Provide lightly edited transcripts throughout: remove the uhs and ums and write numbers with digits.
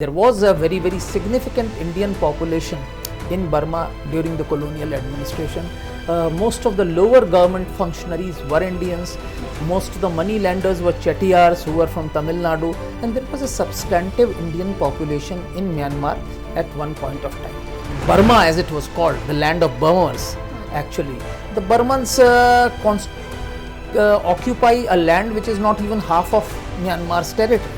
There was a very significant Indian population in Burma during the colonial administration. Most of the lower government functionaries were Indians. Most of the money lenders were Chettiars who were from Tamil Nadu, and there was a substantive Indian population in Myanmar at one point of time. Burma, as it was called, the land of Burmers, actually. The Burmans occupy a land which is not even half of Myanmar's territory.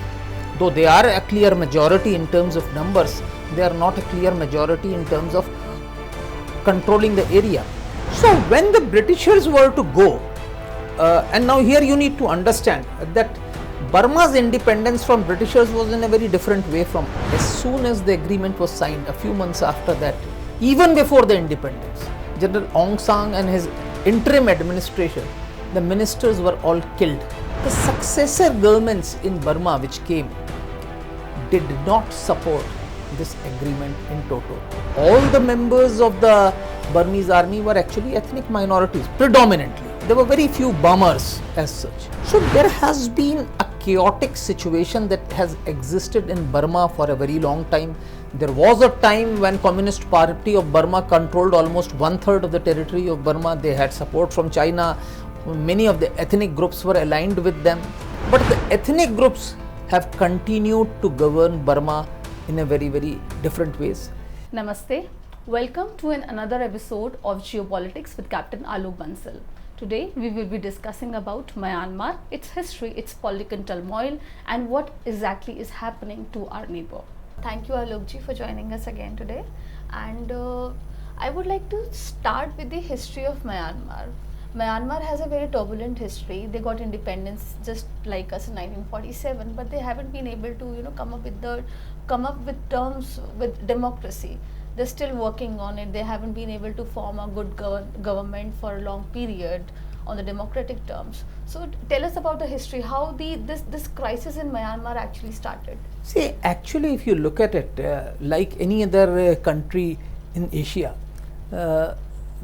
Though they are a clear majority in terms of numbers, they are not a clear majority in terms of controlling the area. So when the Britishers were to go, and now here you need to understand that Burma's independence from Britishers was in a very different way from as soon as the agreement was signed, a few months after that, even before the independence, General Aung San and his interim administration, the ministers were all killed. The successor governments in Burma which came did not support this agreement in toto. All the members of the Burmese army were actually ethnic minorities, predominantly. There were very few Burmers as such. So there has been a chaotic situation that has existed in Burma for a very long time. There was a time when Communist Party of Burma controlled almost 1/3 of the territory of Burma. They had support from China. Many of the ethnic groups were aligned with them. But the ethnic groups have continued to govern Burma in a very different ways. Namaste. Welcome to another episode of Geopolitics with Captain Alok Bansal. Today we will be discussing about Myanmar, its history, its political turmoil, and what exactly is happening to our neighbor. Thank you, Alok ji, for joining us again today. And I would like to start with the history of Myanmar. Myanmar has a very turbulent history. They got independence just like us in 1947, but they haven't been able to come up with terms with democracy. They're still working on it. They haven't been able to form a good government for a long period on the democratic terms. So tell us about the history, how this crisis in Myanmar actually started. See, actually if you look at it, like any other country in Asia,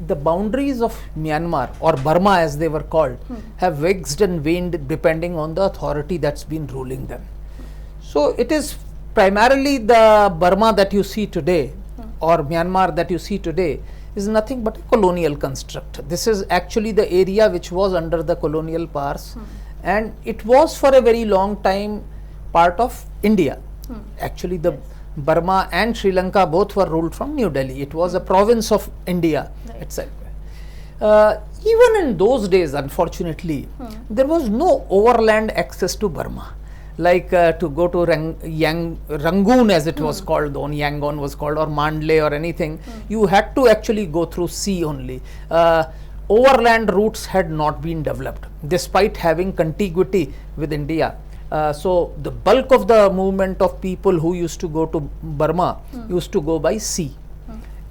the boundaries of Myanmar, or Burma as they were called, have waxed and waned depending on the authority that's been ruling them. So it is primarily the Burma that you see today, or Myanmar that you see today, is nothing but a colonial construct. This is actually the area which was under the colonial powers, and it was for a very long time part of India. Actually the Burma and Sri Lanka both were ruled from New Delhi. It was a province of India itself. Even in those days, unfortunately, there was no overland access to Burma. Like to go to Rangoon, as it was called, though Yangon was called, or Mandalay or anything, you had to actually go through sea only. Overland routes had not been developed, despite having contiguity with India. So the bulk of the movement of people who used to go to Burma used to go by sea.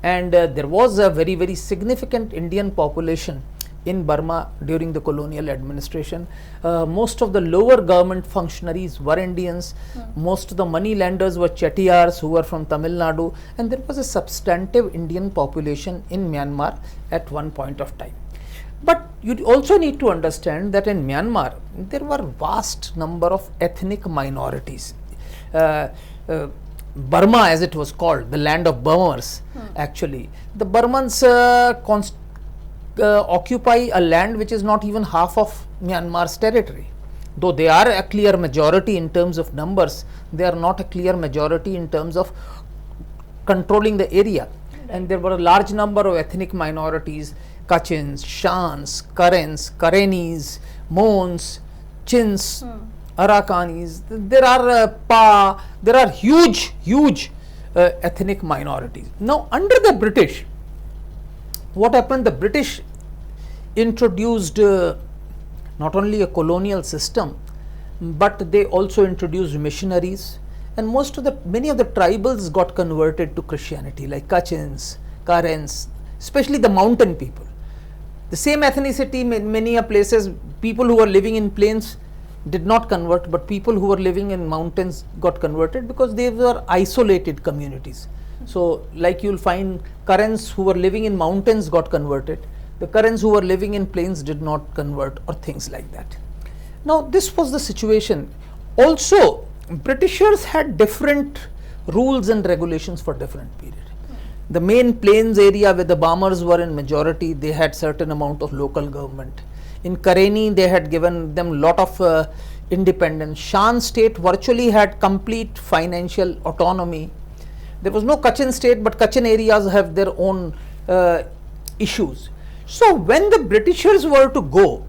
And there was a very significant Indian population in Burma during the colonial administration. Most of the lower government functionaries were Indians. Most of the money lenders were Chettiars who were from Tamil Nadu, and there was a substantive Indian population in Myanmar at one point of time. But you also need to understand that in Myanmar there were vast number of ethnic minorities. Burma, as it was called, the land of Burmers, actually. The Burmans occupy a land which is not even half of Myanmar's territory. Though they are a clear majority in terms of numbers, they are not a clear majority in terms of controlling the area. And there were a large number of ethnic minorities: Kachins, Shans, Karens, Karenis, Mons, Chins, Arakanis. There are huge ethnic minorities. Now under the British, what happened? The British introduced not only a colonial system, but they also introduced missionaries, and many of the tribals got converted to Christianity, like Kachins, Karens, especially the mountain people. The same ethnicity in many places, people who were living in plains did not convert, but people who were living in mountains got converted because they were isolated communities. So like you'll find Karens who were living in mountains got converted, the Karens who were living in plains did not convert, or things like that. Now this was the situation. Also Britishers had different rules and regulations for different period. The main plains area where the Burmars were in majority, they had certain amount of local government. In Karenni, they had given them lot of independence. Shan state virtually had complete financial autonomy. There was no Kachin state, but Kachin areas have their own issues. So when the Britishers were to go,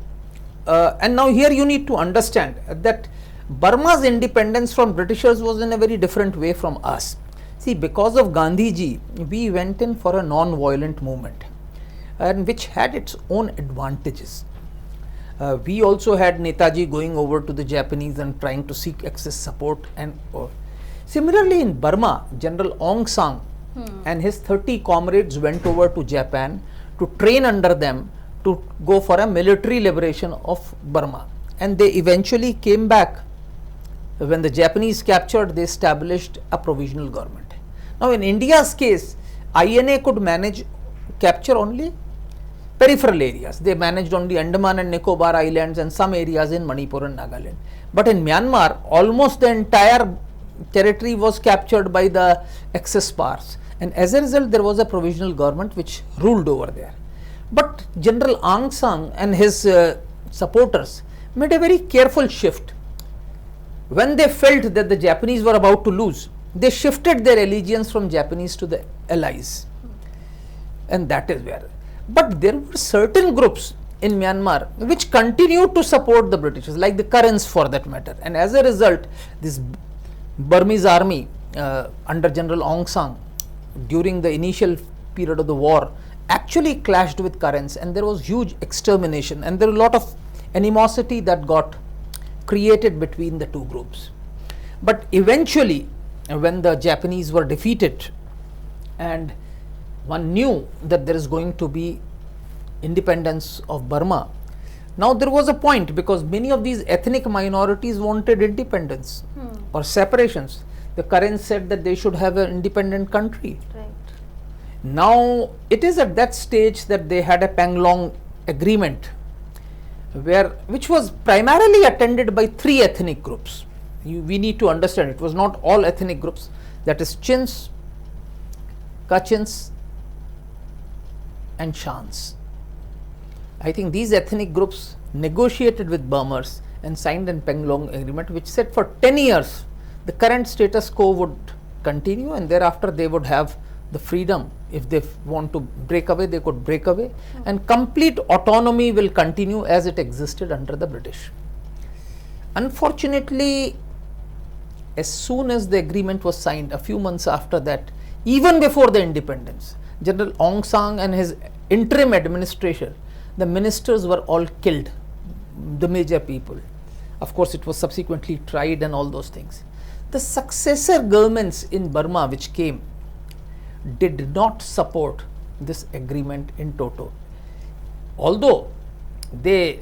and now here you need to understand that Burma's independence from Britishers was in a very different way from us. See, because of Gandhiji, we went in for a non-violent movement, and which had its own advantages. We also had Netaji going over to the Japanese and trying to seek access support. And similarly in Burma, General Aung San and his 30 comrades went over to Japan to train under them to go for a military liberation of Burma. And they eventually came back. When the Japanese captured, they established a provisional government. Now in India's case, INA could manage capture only peripheral areas. They managed only Andaman and Nicobar Islands and some areas in Manipur and Nagaland. But in Myanmar, almost the entire territory was captured by the Axis powers. And as a result, there was a provisional government which ruled over there. But General Aung San and his supporters made a very careful shift. When they felt that the Japanese were about to lose, they shifted their allegiance from Japanese to the Allies. And that is where. But there were certain groups in Myanmar which continued to support the Britishers, like the Karens for that matter. And as a result, this Burmese army under General Aung San during the initial period of the war actually clashed with Karens, and there was huge extermination, and there was a lot of animosity that got created between the two groups. But eventually, when the Japanese were defeated and one knew that there is going to be independence of Burma, now there was a point, because many of these ethnic minorities wanted independence or separations. The Karens said that they should have an independent country. Right. Now it is at that stage that they had a Panglong agreement, which was primarily attended by 3 ethnic groups. We need to understand it was not all ethnic groups, that is Chins, Kachins and Shans. I think these ethnic groups negotiated with Burmars and signed an Panglong agreement which said for 10 years the current status quo would continue, and thereafter they would have the freedom. If they want to break away, they could break away, and complete autonomy will continue as it existed under the British. Unfortunately, as soon as the agreement was signed, a few months after that, even before the independence, General Aung San and his interim administration, the ministers were all killed, the major people. Of course, it was subsequently tried and all those things. The successor governments in Burma which came did not support this agreement in toto. Although they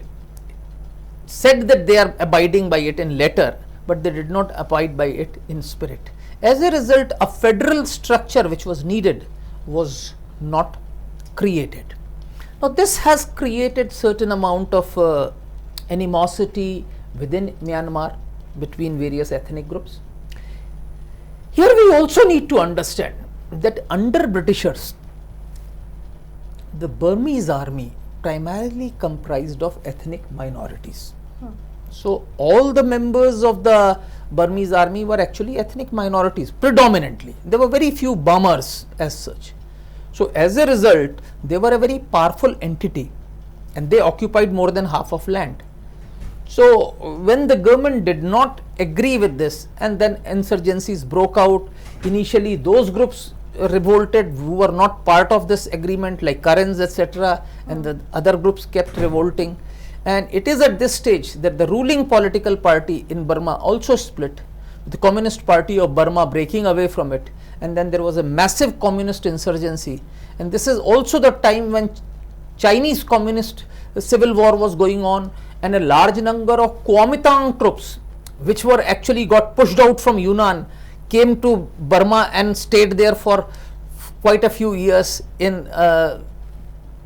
said that they are abiding by it in letter, but they did not abide by it in spirit. As a result, a federal structure which was needed was not created. Now this has created certain amount of animosity within Myanmar between various ethnic groups. Here we also need to understand that under Britishers, the Burmese army primarily comprised of ethnic minorities. So all the members of the Burmese army were actually ethnic minorities predominantly. There were very few Burmars as such. So as a result, they were a very powerful entity, and they occupied more than half of land. So when the government did not agree with this, and then insurgencies broke out, initially those groups revolted who were not part of this agreement, like Karens, etc., and the other groups kept revolting. And it is at this stage that the ruling political party in Burma also split, the Communist Party of Burma breaking away from it, and then there was a massive communist insurgency. And this is also the time when Chinese communist civil war was going on, and a large number of Kuomintang troops, which were actually got pushed out from Yunnan, came to Burma and stayed there for quite a few years in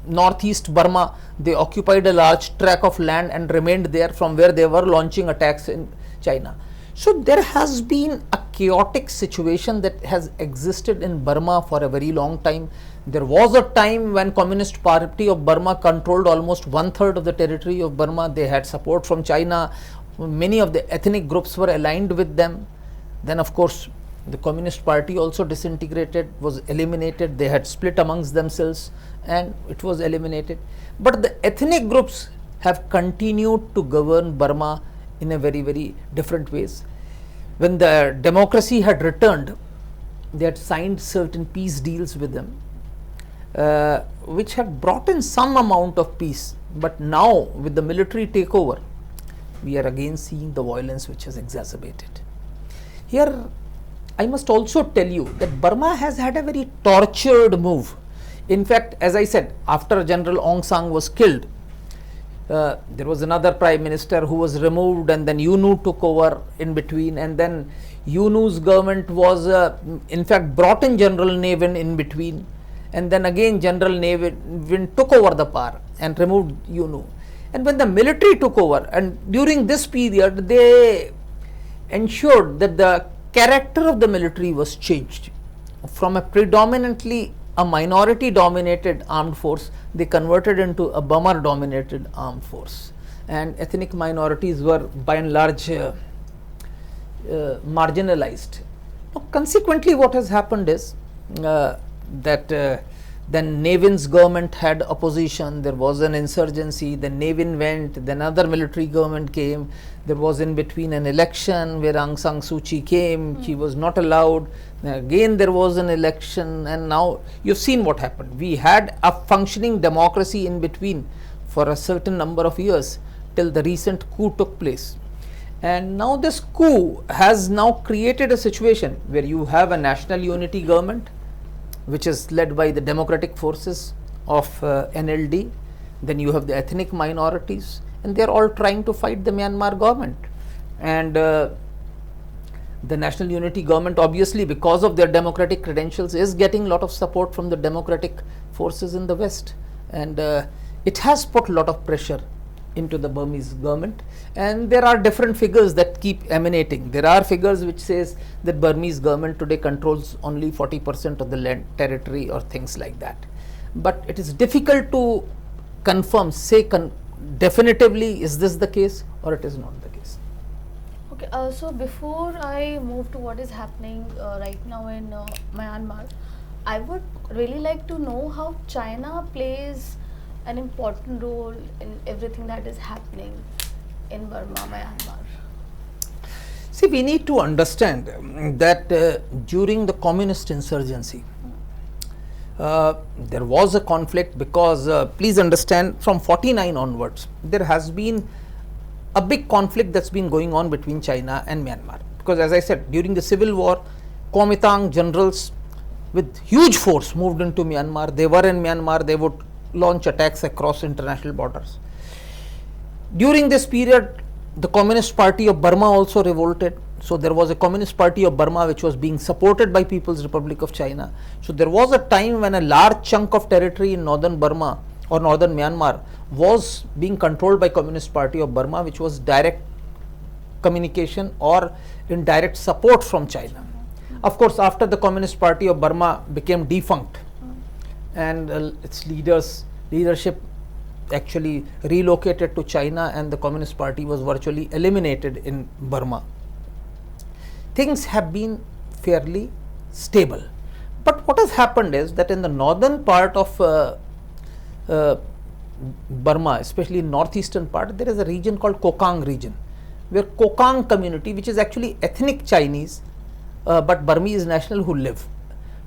northeast Burma. They occupied a large tract of land and remained there, from where they were launching attacks in China. So there has been a chaotic situation that has existed in Burma for a very long time. There was a time when Communist Party of Burma controlled almost 1/3 of the territory of Burma. They had support from China. Many of the ethnic groups were aligned with them. Then of course the Communist Party also disintegrated, was eliminated. They had split amongst themselves and it was eliminated. But the ethnic groups have continued to govern Burma in a very, very different ways. When the democracy had returned, they had signed certain peace deals with them, which had brought in some amount of peace. But now with the military takeover, we are again seeing the violence which has exacerbated. Here I must also tell you that Burma has had a very tortured move. In fact, as I said, after General Aung San was killed, there was another prime minister who was removed, and then UNU took over in between, and then UNU's government was in fact brought in General Nevin in between, and then again General Nevin took over the power and removed UNU. And when the military took over, and during this period they ensured that the character of the military was changed from a predominantly a minority dominated armed force. They converted into a Burma dominated armed force, and ethnic minorities were by and large marginalized. Now, consequently, what has happened is that then Nevin's government had opposition, there was an insurgency, then Nevin went, then another military government came, there was in between an election where Aung San Suu Kyi came, she was not allowed, then again there was an election, and now you've seen what happened. We had a functioning democracy in between for a certain number of years till the recent coup took place. And now this coup has now created a situation where you have a national unity government which is led by the democratic forces of NLD, then you have the ethnic minorities, and they are all trying to fight the Myanmar government. And the national unity government, obviously because of their democratic credentials, is getting a lot of support from the democratic forces in the West, and it has put a lot of pressure into the Burmese government. And there are different figures that keep emanating. There are figures which says that Burmese government today controls only 40% of the land territory or things like that, but it is difficult to confirm, say definitively is this the case or it is not the case. Okay, so before I move to what is happening right now in Myanmar, I would really like to know how China plays an important role in everything that is happening in Burma, Myanmar. See, we need to understand that during the communist insurgency, there was a conflict because please understand, from 49 onwards, there has been a big conflict that's been going on between China and Myanmar. Because as I said, during the civil war, Kuomintang generals with huge force moved into Myanmar. They were in Myanmar, they would launch attacks across international borders. During this period, the Communist Party of Burma also revolted. So there was a Communist Party of Burma which was being supported by People's Republic of China. So there was a time when a large chunk of territory in northern Burma or northern Myanmar was being controlled by Communist Party of Burma, which was direct communication or indirect support from China. Of course, after the Communist Party of Burma became defunct and its leadership actually relocated to China and the Communist Party was virtually eliminated in Burma, things have been fairly stable. But what has happened is that in the northern part of Burma, especially in northeastern part, there is a region called Kokang region, where Kokang community, which is actually ethnic Chinese but Burmese national who live.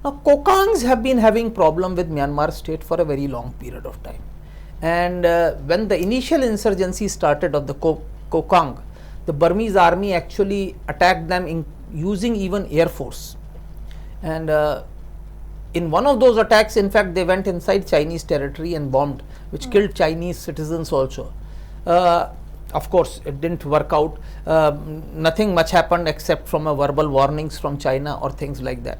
Now Kokangs have been having problem with Myanmar state for a very long period of time, and when the initial insurgency started of the Kokang, the Burmese army actually attacked them using even air force, and in one of those attacks, in fact, they went inside Chinese territory and bombed, which killed Chinese citizens also. Of course, it didn't work out. Nothing much happened except from a verbal warnings from China or things like that.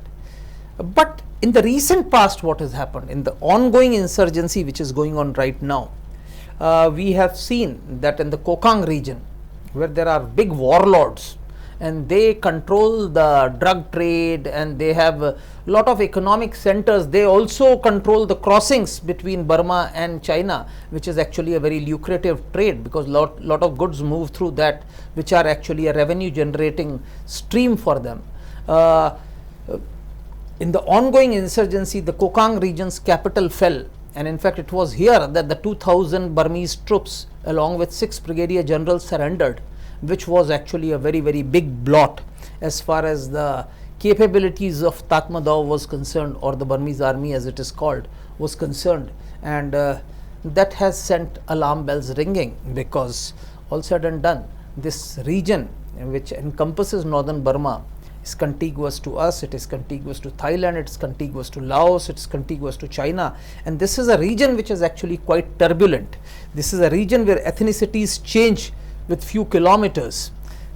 But in the recent past, what has happened in the ongoing insurgency which is going on right now, we have seen that in the Kokang region, where there are big warlords and they control the drug trade, and they have a lot of economic centers. They also control the crossings between Burma and China, which is actually a very lucrative trade, because lot of goods move through that, which are actually a revenue generating stream for them. In the ongoing insurgency, the Kokang region's capital fell, and in fact it was here that the 2000 Burmese troops along with 6 brigadier generals surrendered, which was actually a very, very big blot as far as the capabilities of Tatmadaw was concerned, or the Burmese army as it is called was concerned. And that has sent alarm bells ringing, because all said and done, this region which encompasses northern Burma is contiguous to us, it is contiguous to Thailand, it is contiguous to Laos, it is contiguous to China, and this is a region which is actually quite turbulent. This is a region where ethnicities change with few kilometers,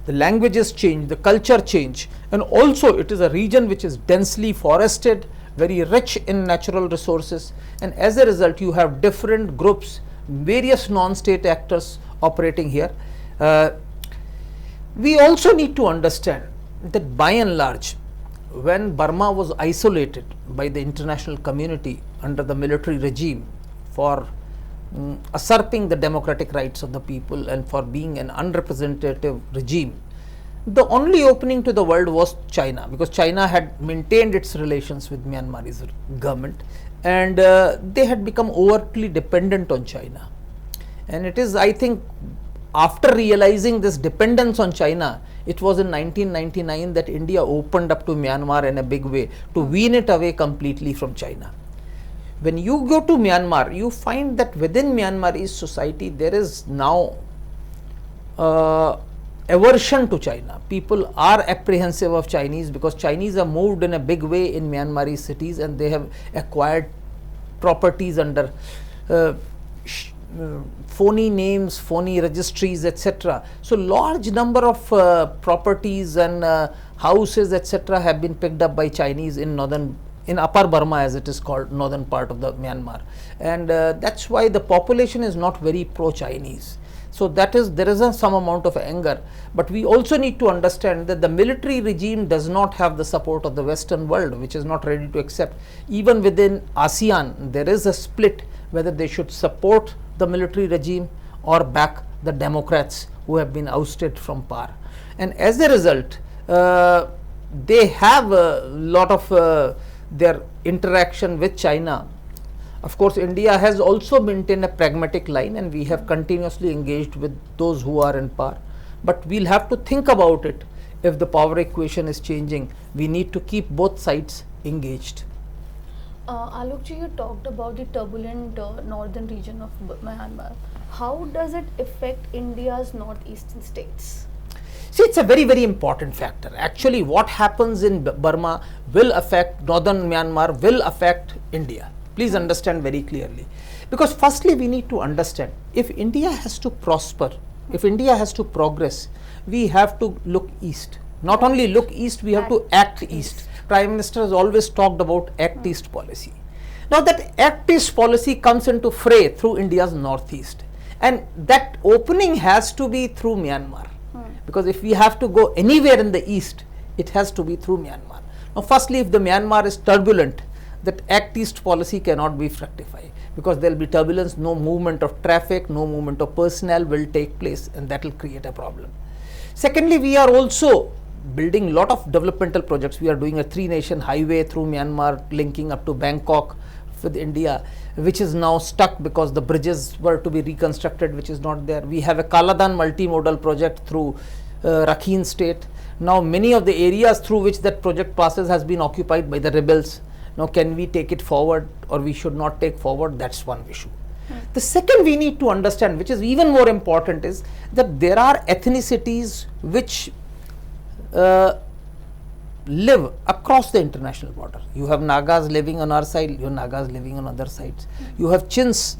the languages change, the culture change, and also it is a region which is densely forested, very rich in natural resources, and as a result you have different groups, various non-state actors operating here. We also need to understand that by and large, when Burma was isolated by the international community under the military regime for usurping the democratic rights of the people and for being an unrepresentative regime, the only opening to the world was China, because China had maintained its relations with Myanmar's government, and they had become overtly dependent on China. And it is, I think, after realizing this dependence on China, it was in 1999 that India opened up to Myanmar in a big way to wean it away completely from China. When you go to Myanmar, you find that within Myanmarese society there is now aversion to China. People are apprehensive of Chinese, because Chinese are moved in a big way in Myanmarese cities, and they have acquired properties under phony names, phony registries, etc. So large number of properties and houses, etc. have been picked up by Chinese in Upper Burma, as it is called, northern part of the Myanmar, and that's why the population is not very pro-Chinese. So there is some amount of anger, but we also need to understand that the military regime does not have the support of the Western world, which is not ready to accept. Even within ASEAN, there is a split whether they should support the military regime or back the Democrats who have been ousted from power. And as a result, they have a lot of their interaction with China. Of course, India has also maintained a pragmatic line, and we have continuously engaged with those who are in power. But we'll have to think about it. If the power equation is changing, we need to keep both sides engaged. Alokji, you talked about the turbulent northern region of Myanmar. How does it affect India's northeastern states? See, it's a very, very important factor. Actually, what happens in Burma will affect northern Myanmar, will affect India. Please understand very clearly. Because firstly, we need to understand, if India has to prosper, if India has to progress, we have to look east. Not only look east, we have to act east. Prime Minister has always talked about Act East policy. Now that Act East policy comes into fray through India's northeast, and that opening has to be through Myanmar, because if we have to go anywhere in the east, it has to be through Myanmar. Now firstly, if the Myanmar is turbulent, that Act East policy cannot be fructified, because there will be turbulence, no movement of traffic, no movement of personnel will take place, and that will create a problem. Secondly, we are also building lot of developmental projects. We are doing a 3-nation highway through Myanmar linking up to Bangkok with India, which is now stuck because the bridges were to be reconstructed, which is not there. We have a Kaladan multimodal project through Rakhine state. Now many of the areas through which that project passes has been occupied by the rebels. Now can we take it forward, or we should not take forward? That's one issue. The second we need to understand, which is even more important, is that there are ethnicities which live across the international border. You have Nagas living on our side, you have Nagas living on other sides. You have Chins,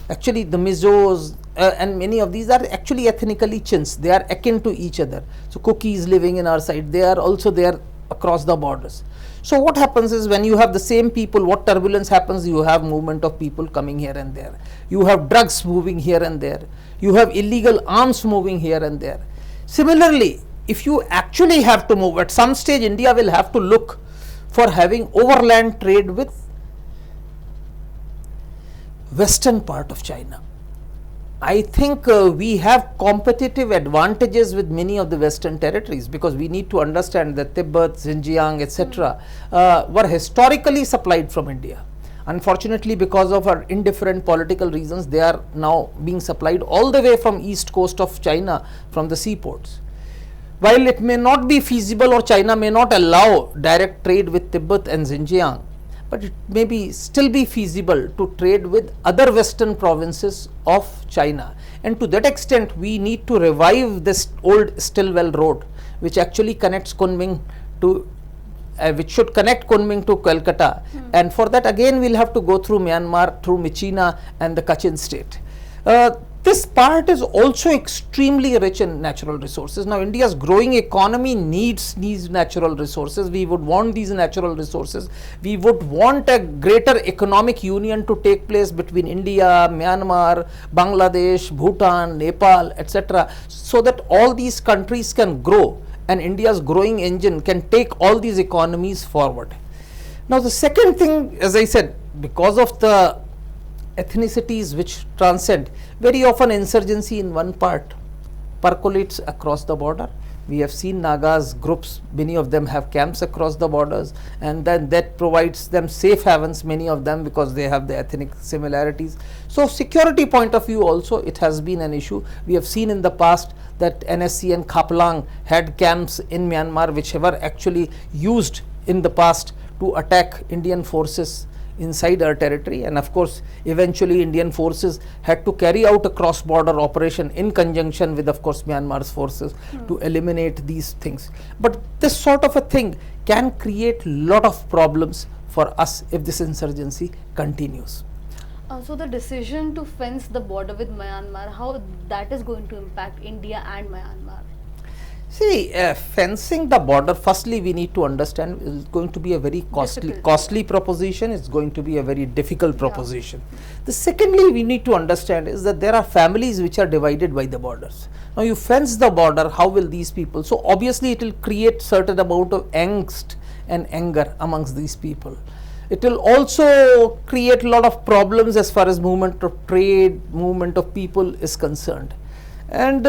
actually the Mizos and many of these are actually ethnically Chins. They are akin to each other. So Cookies living in our side, they are also there across the borders. So what happens is, when you have the same people, what turbulence happens? You have movement of people coming here and there. You have drugs moving here and there. You have illegal arms moving here and there. Similarly, if you actually have to move, at some stage India will have to look for having overland trade with western part of China. I think we have competitive advantages with many of the western territories, because we need to understand that Tibet, Xinjiang, etc. Were historically supplied from India. Unfortunately, because of our indifferent political reasons, they are now being supplied all the way from east coast of China, from the seaports. While it may not be feasible, or China may not allow direct trade with Tibet and Xinjiang, but it may be still be feasible to trade with other western provinces of China. And to that extent, we need to revive this old Stillwell road, which actually connects Kunming to which should connect Kunming to Calcutta, and for that again we'll have to go through Myanmar, through Myitkyina and the Kachin state. This part is also extremely rich in natural resources. Now, India's growing economy needs these natural resources. We would want these natural resources. We would want a greater economic union to take place between India, Myanmar, Bangladesh, Bhutan, Nepal, etc., so that all these countries can grow, and India's growing engine can take all these economies forward. Now, the second thing, as I said, because of the ethnicities which transcend, very often insurgency in one part percolates across the border. We have seen Nagas groups, many of them have camps across the borders, and then that provides them safe havens, many of them, because they have the ethnic similarities. So, security point of view also, it has been an issue. We have seen in the past that NSC and Khaplang had camps in Myanmar, which were actually used in the past to attack Indian forces inside our territory, and of course eventually Indian forces had to carry out a cross border operation in conjunction with, of course, Myanmar's forces to eliminate these things. But this sort of a thing can create lot of problems for us if this insurgency continues. So the decision to fence the border with Myanmar, how that is going to impact India and Myanmar? See, fencing the border, firstly we need to understand, is going to be a very costly proposition. It's going to be a very difficult proposition. The secondly we need to understand is that there are families which are divided by the borders. Now, you fence the border, how will these people? So obviously it will create certain amount of angst and anger amongst these people. It will also create a lot of problems as far as movement of trade, movement of people is concerned. And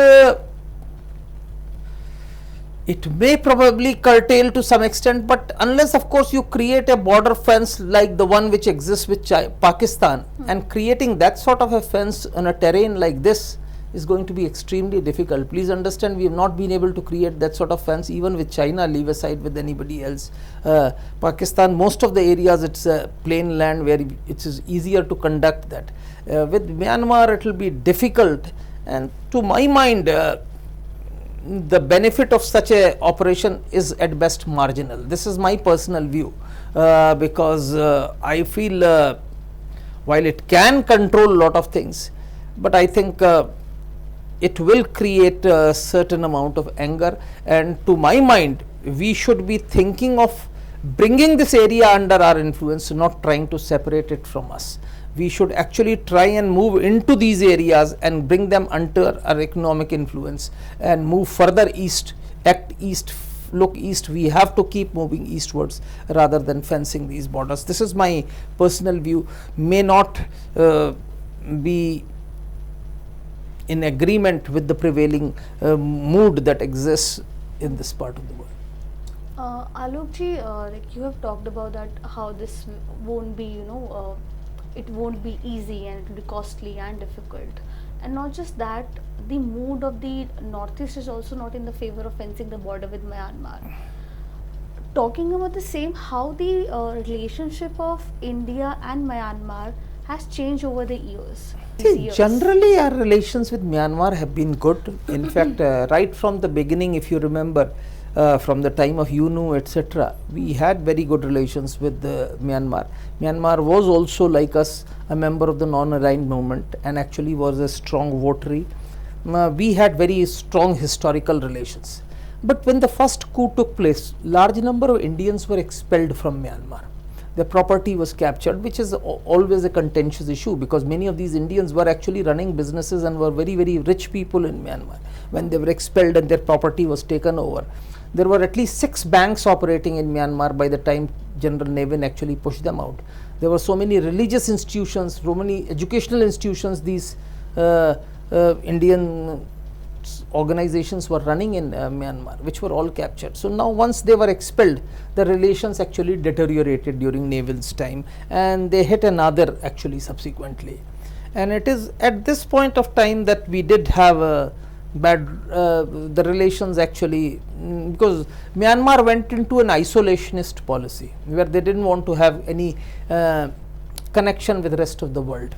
it may probably curtail to some extent, but unless of course you create a border fence like the one which exists with Pakistan, and creating that sort of a fence on a terrain like this is going to be extremely difficult. Please understand, we have not been able to create that sort of fence even with China, leave aside with anybody else. Pakistan, most of the areas it's a plain land where it is easier to conduct that. With Myanmar it will be difficult, and to my mind the benefit of such a operation is at best marginal. This is my personal view, because I feel while it can control a lot of things, but I think it will create a certain amount of anger, and to my mind we should be thinking of bringing this area under our influence, not trying to separate it from us. We should actually try and move into these areas and bring them under our economic influence and move further east, act east, look east. We have to keep moving eastwards rather than fencing these borders. This is my personal view, may not be in agreement with the prevailing mood that exists in this part of the world. Alok ji, like you have talked about that, how this won't be, it won't be easy and it will be costly and difficult. And not just that, the mood of the Northeast is also not in the favor of fencing the border with Myanmar. Talking about the same, how the relationship of India and Myanmar has changed over the years. See, generally our relations with Myanmar have been good. In fact, right from the beginning, if you remember, from the time of UNU, etc., we had very good relations with Myanmar. Myanmar was also, like us, a member of the non-aligned movement and actually was a strong votary. We had very strong historical relations. But when the first coup took place, large number of Indians were expelled from Myanmar. their property was captured, which is always a contentious issue, because many of these Indians were actually running businesses and were very, very rich people in Myanmar when they were expelled and their property was taken over. There were at least 6 banks operating in Myanmar by the time General Nevin actually pushed them out. There were so many religious institutions, so many educational institutions these Indian organizations were running in Myanmar, which were all captured. So now once they were expelled, the relations actually deteriorated during Nevin's time, and they hit another actually subsequently. And it is at this point of time that we did have a bad the relations actually, because Myanmar went into an isolationist policy where they didn't want to have any connection with the rest of the world.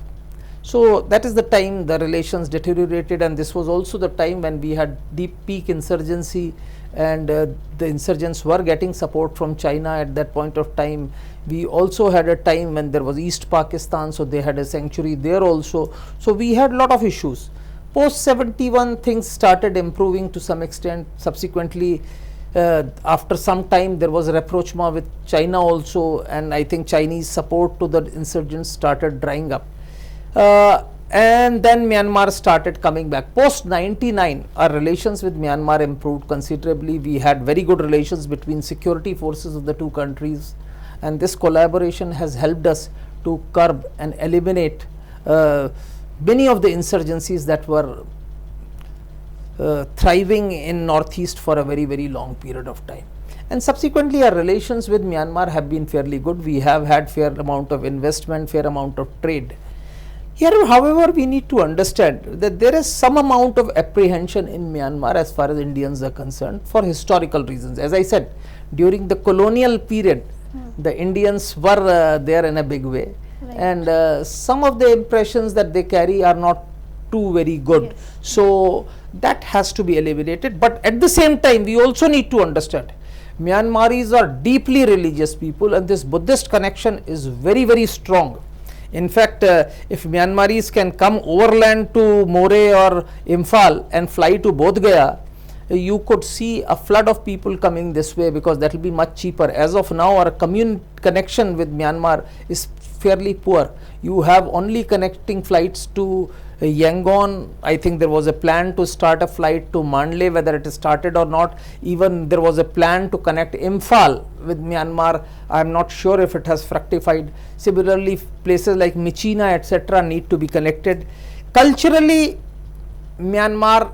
So that is the time the relations deteriorated, and this was also the time when we had deep peak insurgency, and the insurgents were getting support from China at that point of time. We also had a time when there was East Pakistan, so they had a sanctuary there also. So we had a lot of issues. Post 71 things started improving to some extent. Subsequently, after some time there was a rapprochement with China also, and I think Chinese support to the insurgents started drying up. And then Myanmar started coming back. Post 99, our relations with Myanmar improved considerably. We had very good relations between security forces of the two countries, and this collaboration has helped us to curb and eliminate many of the insurgencies that were thriving in northeast for a very, very long period of time. And subsequently our relations with Myanmar have been fairly good. We have had fair amount of investment, fair amount of trade. Here, however, we need to understand that there is some amount of apprehension in Myanmar as far as Indians are concerned for historical reasons. As I said, during the colonial period, the Indians were there in a big way, and some of the impressions that they carry are not too very good. Yes. So that has to be eliminated. But at the same time, we also need to understand Myanmaris are deeply religious people, and this Buddhist connection is very, very strong. In fact, if Myanmaris can come overland to More or Imphal and fly to Bodh Gaya, you could see a flood of people coming this way, because that will be much cheaper. As of now, our connection with Myanmar is fairly poor. You have only connecting flights to Yangon. I think there was a plan to start a flight to Mandalay, whether it is started or not. Even there was a plan to connect Imphal with Myanmar. I am not sure if it has fructified. Similarly, places like Myitkyina, etc. need to be connected. Culturally, Myanmar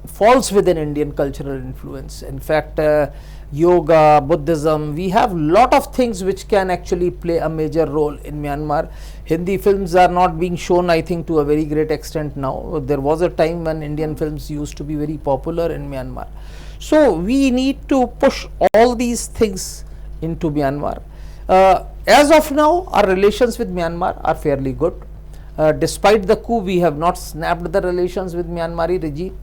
falls within Indian cultural influence. In fact, yoga, Buddhism, we have lot of things which can actually play a major role in Myanmar. Hindi films are not being shown, I think, to a very great extent now. There was a time when Indian films used to be very popular in Myanmar. So we need to push all these things into Myanmar. As of now, our relations with Myanmar are fairly good. Despite the coup, we have not snapped the relations with Myanmari regime.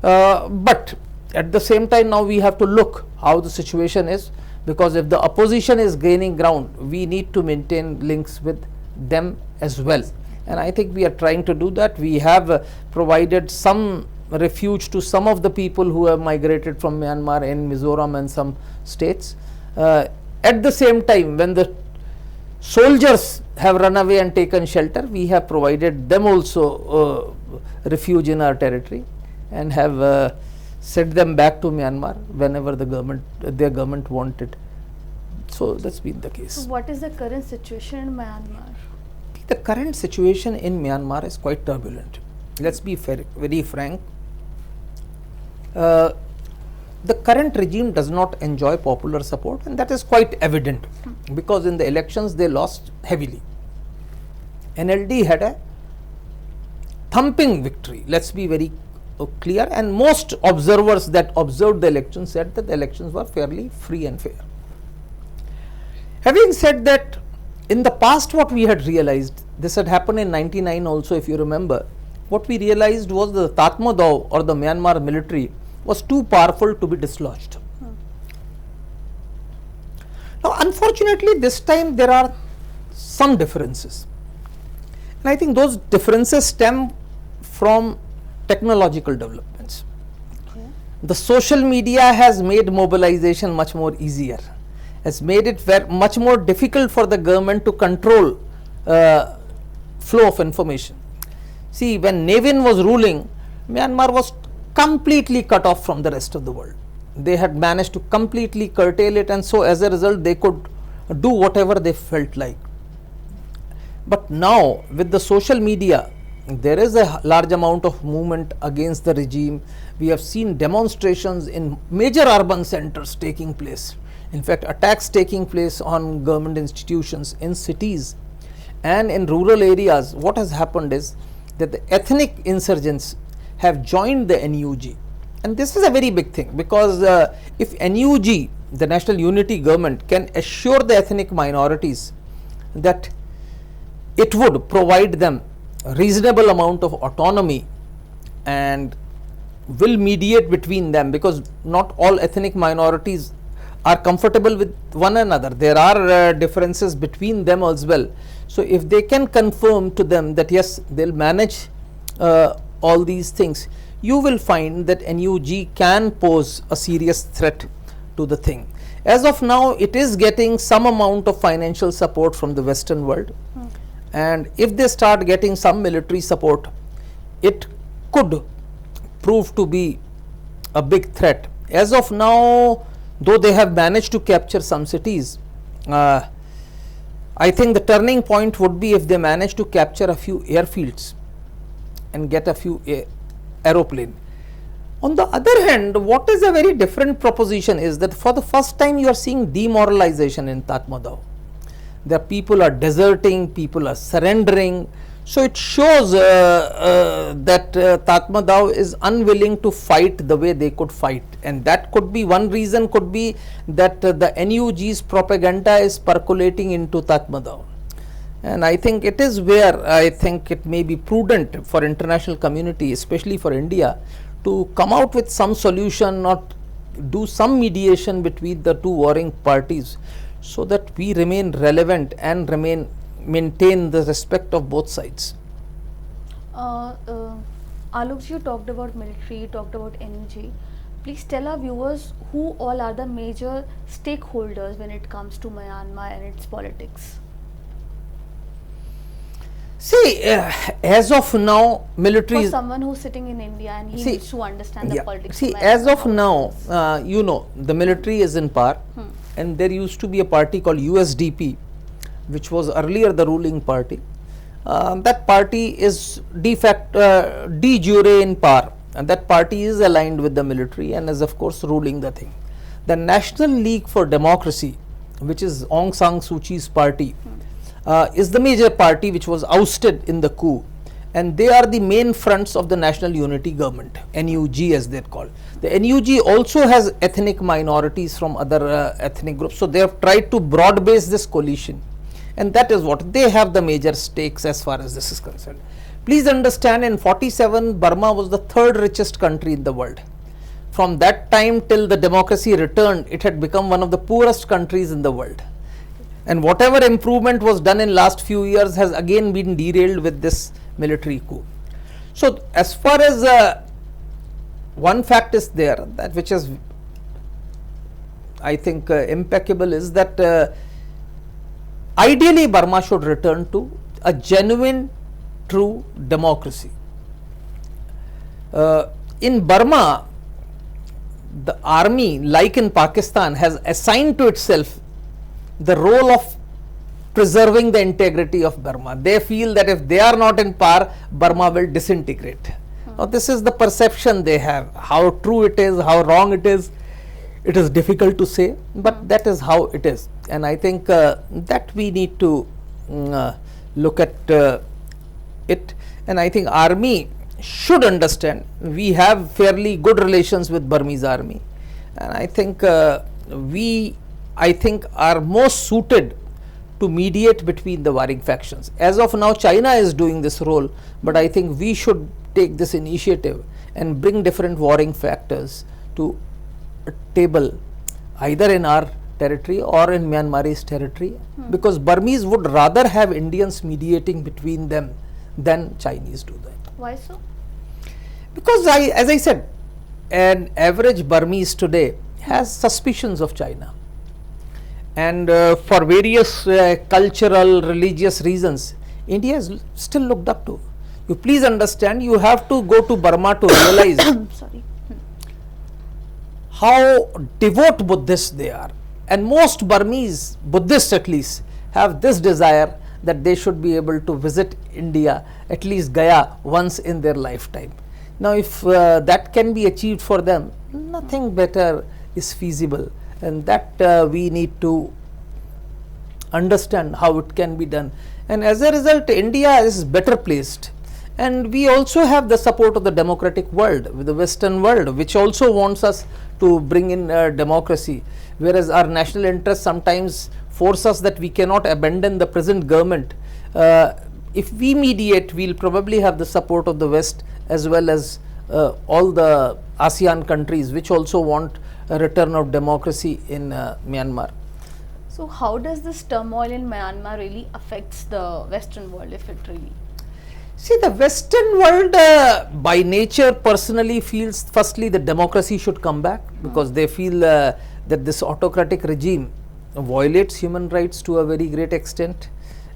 But at the same time, now we have to look how the situation is, because if the opposition is gaining ground, we need to maintain links with them as well. And I think we are trying to do that. We have provided some refuge to some of the people who have migrated from Myanmar in Mizoram and some states. At the same time, when the soldiers have run away and taken shelter, we have provided them also refuge in our territory, and have sent them back to Myanmar whenever their government wanted. So that's been the case. So what is the current situation in Myanmar? The current situation in Myanmar is quite turbulent. Let's be very frank. The current regime does not enjoy popular support, and that is quite evident, because in the elections they lost heavily. NLD had a thumping victory. Let's be very clear, and most observers that observed the elections said that the elections were fairly free and fair. Having said that, in the past what we had realized, this had happened in 99 also, if you remember, what we realized was the Tatmadaw or the Myanmar military was too powerful to be dislodged. Now unfortunately this time there are some differences, and I think those differences stem from technological developments. The social media has made mobilization much more easier, has made it much more difficult for the government to control flow of information. See, when Navin was ruling, Myanmar was completely cut off from the rest of the world. They had managed to completely curtail it, and so as a result they could do whatever they felt like. But now with the social media, there is a large amount of movement against the regime. We have seen demonstrations in major urban centers taking place. In fact, attacks taking place on government institutions in cities and in rural areas. What has happened is that the ethnic insurgents have joined the NUG, and this is a very big thing, because if NUG, the National Unity Government, can assure the ethnic minorities that it would provide them a reasonable amount of autonomy and will mediate between them, because not all ethnic minorities are comfortable with one another. There are differences between them as well. So if they can confirm to them that yes, they'll manage all these things, you will find that NUG can pose a serious threat to the thing. As of now, it is getting some amount of financial support from the Western world, and if they start getting some military support, it could prove to be a big threat. As of now, though they have managed to capture some cities, I think the turning point would be if they manage to capture a few airfields and get a few aeroplane. On the other hand, what is a very different proposition is that for the first time you are seeing demoralization in Tatmadaw. The people are deserting, people are surrendering. So it shows that Tatmadaw is unwilling to fight the way they could fight, and that could be one reason, could be that the NUG's propaganda is percolating into Tatmadaw. And I think it is where I think it may be prudent for international community, especially for India, to come out with some solution or do some mediation between the two warring parties, so that we remain relevant and maintain the respect of both sides. Alok, you talked about military, you talked about NUG. Please tell our viewers who all are the major stakeholders when it comes to Myanmar and its politics. See, as of now, military. For someone who's sitting in India and he needs to understand the politics. See, as of now, you know, the military is in power, and there used to be a party called USDP, which was earlier the ruling party. That party is de jure in power, and that party is aligned with the military and is of course ruling the thing. The National League for Democracy, which is Aung San Suu Kyi's party, is the major party which was ousted in the coup, and they are the main fronts of the National Unity Government, NUG as they are called. The NUG also has ethnic minorities from other ethnic groups, so they have tried to broad base this coalition, and that is what they have the major stakes as far as this is concerned. Please understand, in 47 Burma was the third richest country in the world. From that time till the democracy returned, it had become one of the poorest countries in the world. And whatever improvement was done in last few years has again been derailed with this military coup. So as far as one fact is there, that which is I think impeccable, is that ideally Burma should return to a genuine, true democracy. In Burma, the army, like in Pakistan, has assigned to itself the role of preserving the integrity of Burma. They feel that if they are not in power, Burma will disintegrate. Now this is the perception they have. How true it is, how wrong it is difficult to say, but that is how it is. And I think that we need to look at it, and I think army should understand. We have fairly good relations with Burmese army, and I think we are most suited to mediate between the warring factions. As of now, China is doing this role, but I think we should take this initiative and bring different warring factors to a table, either in our territory or in Myanmarese territory, because Burmese would rather have Indians mediating between them than Chinese do that. Why so? Because as I said, an average Burmese today has suspicions of China. and for various cultural, religious reasons, India is still looked up to. You please understand, you have to go to Burma to realize Sorry. how devout Buddhists they are, and most Burmese, Buddhists at least, have this desire that they should be able to visit India, at least Gaya, once in their lifetime. Now if that can be achieved for them, nothing better is feasible, and that we need to understand how it can be done, and as a result India is better placed. And we also have the support of the democratic world, with the Western world, which also wants us to bring in democracy, whereas our national interests sometimes force us that we cannot abandon the present government. If we mediate, we will probably have the support of the West, as well as all the ASEAN countries, which also want a return of democracy in Myanmar. So how does this turmoil in Myanmar really affects the Western world, if it really? See, the Western world by nature personally feels firstly that democracy should come back, because they feel that this autocratic regime violates human rights to a very great extent,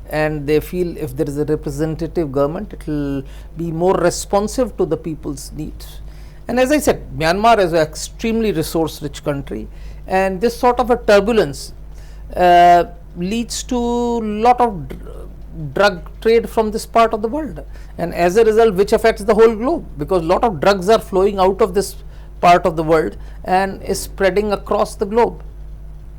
and they feel if there is a representative government, it will be more responsive to the people's needs. And as I said, Myanmar is an extremely resource rich country, and this sort of a turbulence leads to lot of drug trade from this part of the world, and as a result which affects the whole globe, because lot of drugs are flowing out of this part of the world and is spreading across the globe.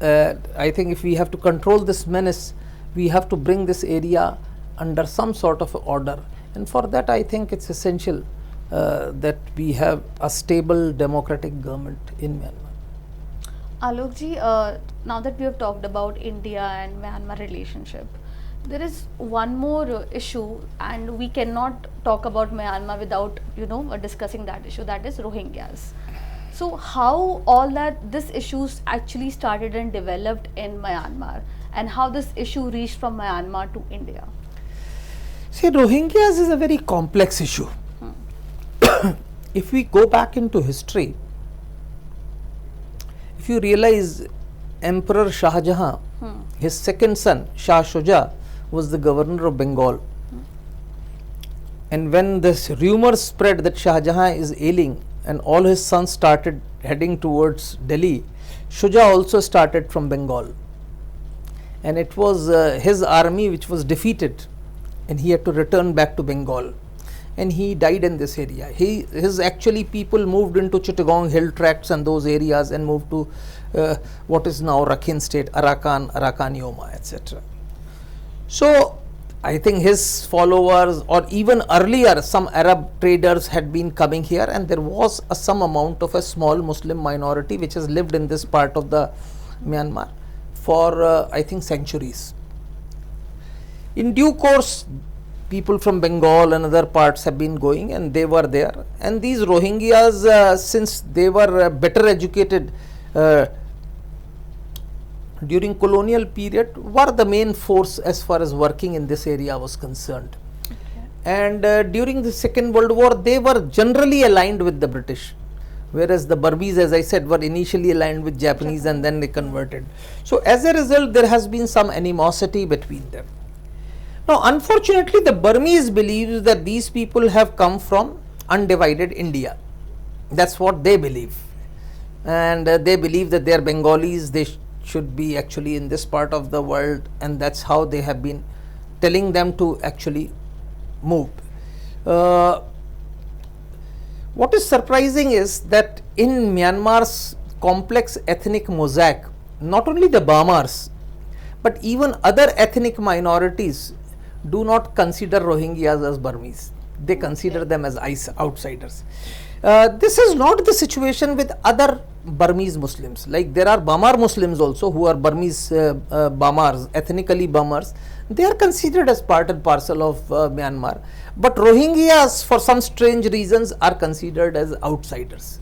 I think if we have to control this menace, we have to bring this area under some sort of order, and for that I think it's essential that we have a stable democratic government in Myanmar. Alokji, now that we have talked about India and Myanmar relationship, there is one more issue, and we cannot talk about Myanmar without discussing that issue, that is Rohingyas. So how all this issues actually started and developed in Myanmar, and how this issue reached from Myanmar to India? See, Rohingyas is a very complex issue. If we go back into history, if you realize Emperor Shah Jahan, his second son Shah Shuja was the governor of Bengal, and when this rumor spread that Shah Jahan is ailing and all his sons started heading towards Delhi, Shuja also started from Bengal, and it was his army which was defeated, and he had to return back to Bengal, and he died in this area. His actually people moved into Chittagong hill tracts and those areas, and moved to what is now Rakhine state, Arakan, Yoma, etc. So I think his followers, or even earlier some Arab traders had been coming here, and there was some amount of a small Muslim minority which has lived in this part of the Myanmar for I think centuries. In due course, people from Bengal and other parts have been going, and they were there, and these Rohingyas since they were better educated during colonial period, were the main force as far as working in this area was concerned. And during the Second World War, they were generally aligned with the British, whereas the Burmese, as I said, were initially aligned with Japanese, and then they converted. So as a result, there has been some animosity between them. Now unfortunately, the Burmese believes that these people have come from undivided India. That's what they believe, and they believe that they are Bengalis, they should be actually in this part of the world, and that's how they have been telling them to actually move. What is surprising is that in Myanmar's complex ethnic mosaic, not only the Burmars, but even other ethnic minorities do not consider Rohingyas as Burmese. They consider them as outsiders. This is not the situation with other Burmese Muslims. Like there are Bamar Muslims also who are Burmese Bamars, ethnically Bamars. They are considered as part and parcel of Myanmar. But Rohingyas, for some strange reasons, are considered as outsiders.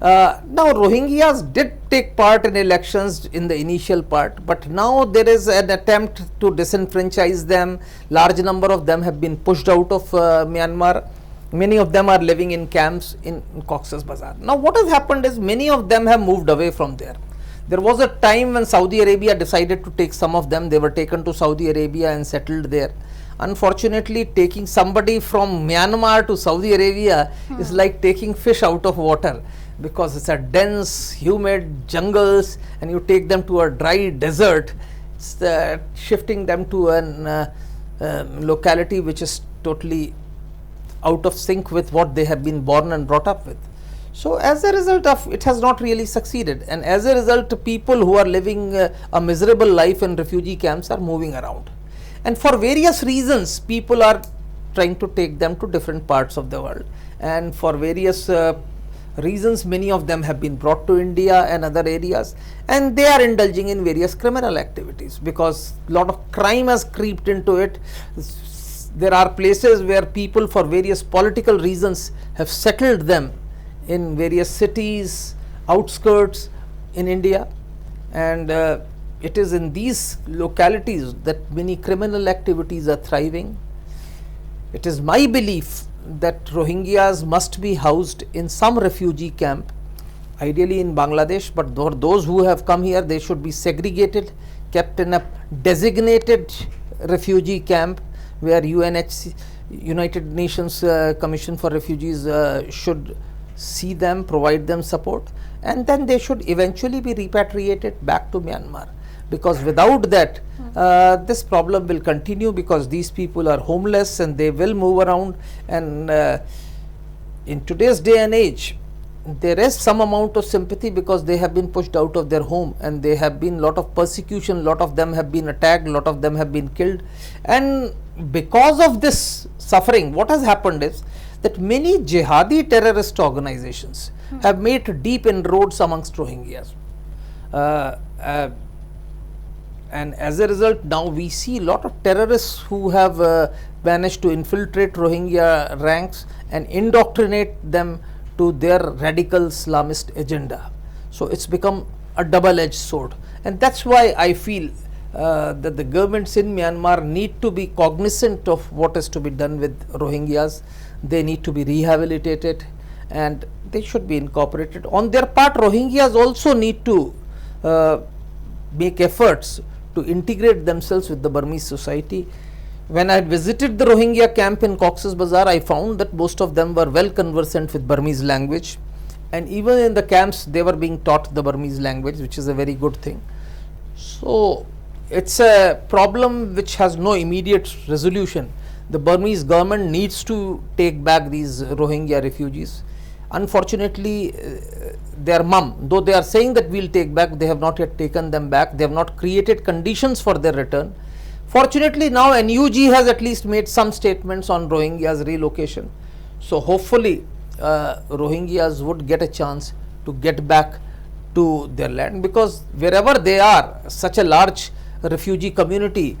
Now Rohingyas did take part in elections in the initial part, but now there is an attempt to disenfranchise them. Large number of them have been pushed out of Myanmar. Many of them are living in camps in Cox's Bazar. Now what has happened is many of them have moved away from there. There was a time when Saudi Arabia decided to take some of them. They were taken to Saudi Arabia and settled there. Unfortunately, taking somebody from Myanmar to Saudi Arabia is like taking fish out of water, because it's a dense, humid jungles, and you take them to a dry desert. It's shifting them to an locality which is totally out of sync with what they have been born and brought up with. So as a result of it has not really succeeded, and as a result people who are living a miserable life in refugee camps are moving around, and for various reasons people are trying to take them to different parts of the world, and for various reasons many of them have been brought to India and other areas, and they are indulging in various criminal activities because a lot of crime has creeped into it. There are places where people for various political reasons have settled them in various cities, outskirts in India, and it is in these localities that many criminal activities are thriving. It is my belief that Rohingyas must be housed in some refugee camp, ideally in Bangladesh, but for those who have come here, they should be segregated, kept in a designated refugee camp where United Nations Commission for Refugees should see them, provide them support, and then they should eventually be repatriated back to Myanmar, because without that this problem will continue, because these people are homeless and they will move around, and in today's day and age there is some amount of sympathy because they have been pushed out of their home and they have been lot of persecution, lot of them have been attacked, lot of them have been killed, and because of this suffering what has happened is that many jihadi terrorist organizations have made deep inroads amongst Rohingyas, and as a result now we see a lot of terrorists who have managed to infiltrate Rohingya ranks and indoctrinate them to their radical Islamist agenda. So it's become a double-edged sword, and that's why I feel that the governments in Myanmar need to be cognizant of what is to be done with Rohingyas. They need to be rehabilitated and they should be incorporated. On their part, Rohingyas also need to make efforts to integrate themselves with the Burmese society. When I visited the Rohingya camp in Cox's Bazar, I found that most of them were well conversant with Burmese language, and even in the camps they were being taught the Burmese language, which is a very good thing. So it's a problem which has no immediate resolution. The Burmese government needs to take back these Rohingya refugees. Unfortunately, their mum, though they are saying that we'll take back, they have not yet taken them back. They have not created conditions for their return. Fortunately, now NUG has at least made some statements on Rohingyas relocation. So hopefully Rohingyas would get a chance to get back to their land, because wherever they are, such a large refugee community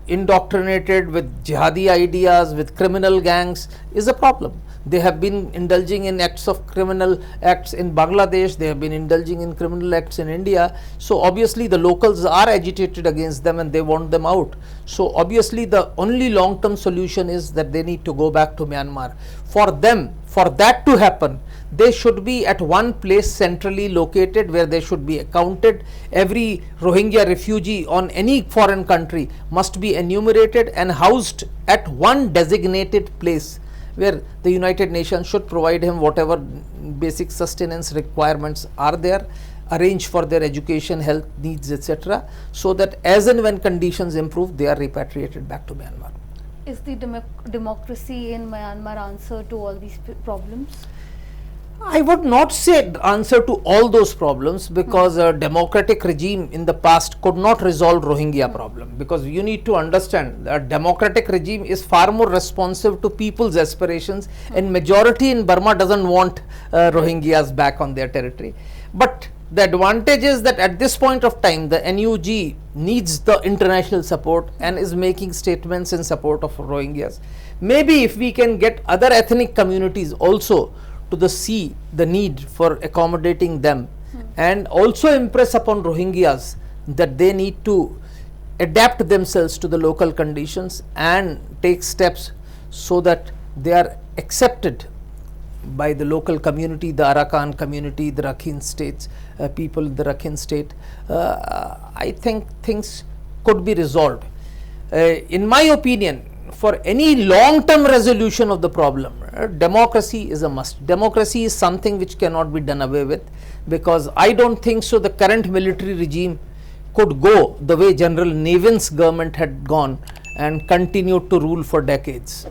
indoctrinated with jihadi ideas, with criminal gangs, is a problem. They have been indulging in criminal acts in Bangladesh, they have been indulging in criminal acts in India. So obviously the locals are agitated against them and they want them out. So obviously the only long-term solution is that they need to go back to Myanmar. For them, for that to happen, they should be at one place centrally located where they should be accounted. Every Rohingya refugee on any foreign country must be enumerated and housed at one designated place, where the United Nations should provide him whatever basic sustenance requirements are there, arrange for their education, health needs, etc., so that as and when conditions improve, they are repatriated back to Myanmar. Is the democracy in Myanmar answer to all these problems? I would not say answer to all those problems, because a democratic regime in the past could not resolve Rohingya problem, because you need to understand that a democratic regime is far more responsive to people's aspirations, and majority in Burma doesn't want Rohingyas back on their territory. But the advantage is that at this point of time the NUG needs the international support and is making statements in support of Rohingyas. Maybe if we can get other ethnic communities also to see the need for accommodating them, and also impress upon Rohingyas that they need to adapt themselves to the local conditions and take steps so that they are accepted by the local community, the Arakan community, the Rakhine states, people in the Rakhine state, I think things could be resolved. In my opinion, for any long-term resolution of the problem, democracy is a must. Democracy is something which cannot be done away with, because I don't think so the current military regime could go the way General Nevin's government had gone and continued to rule for decades.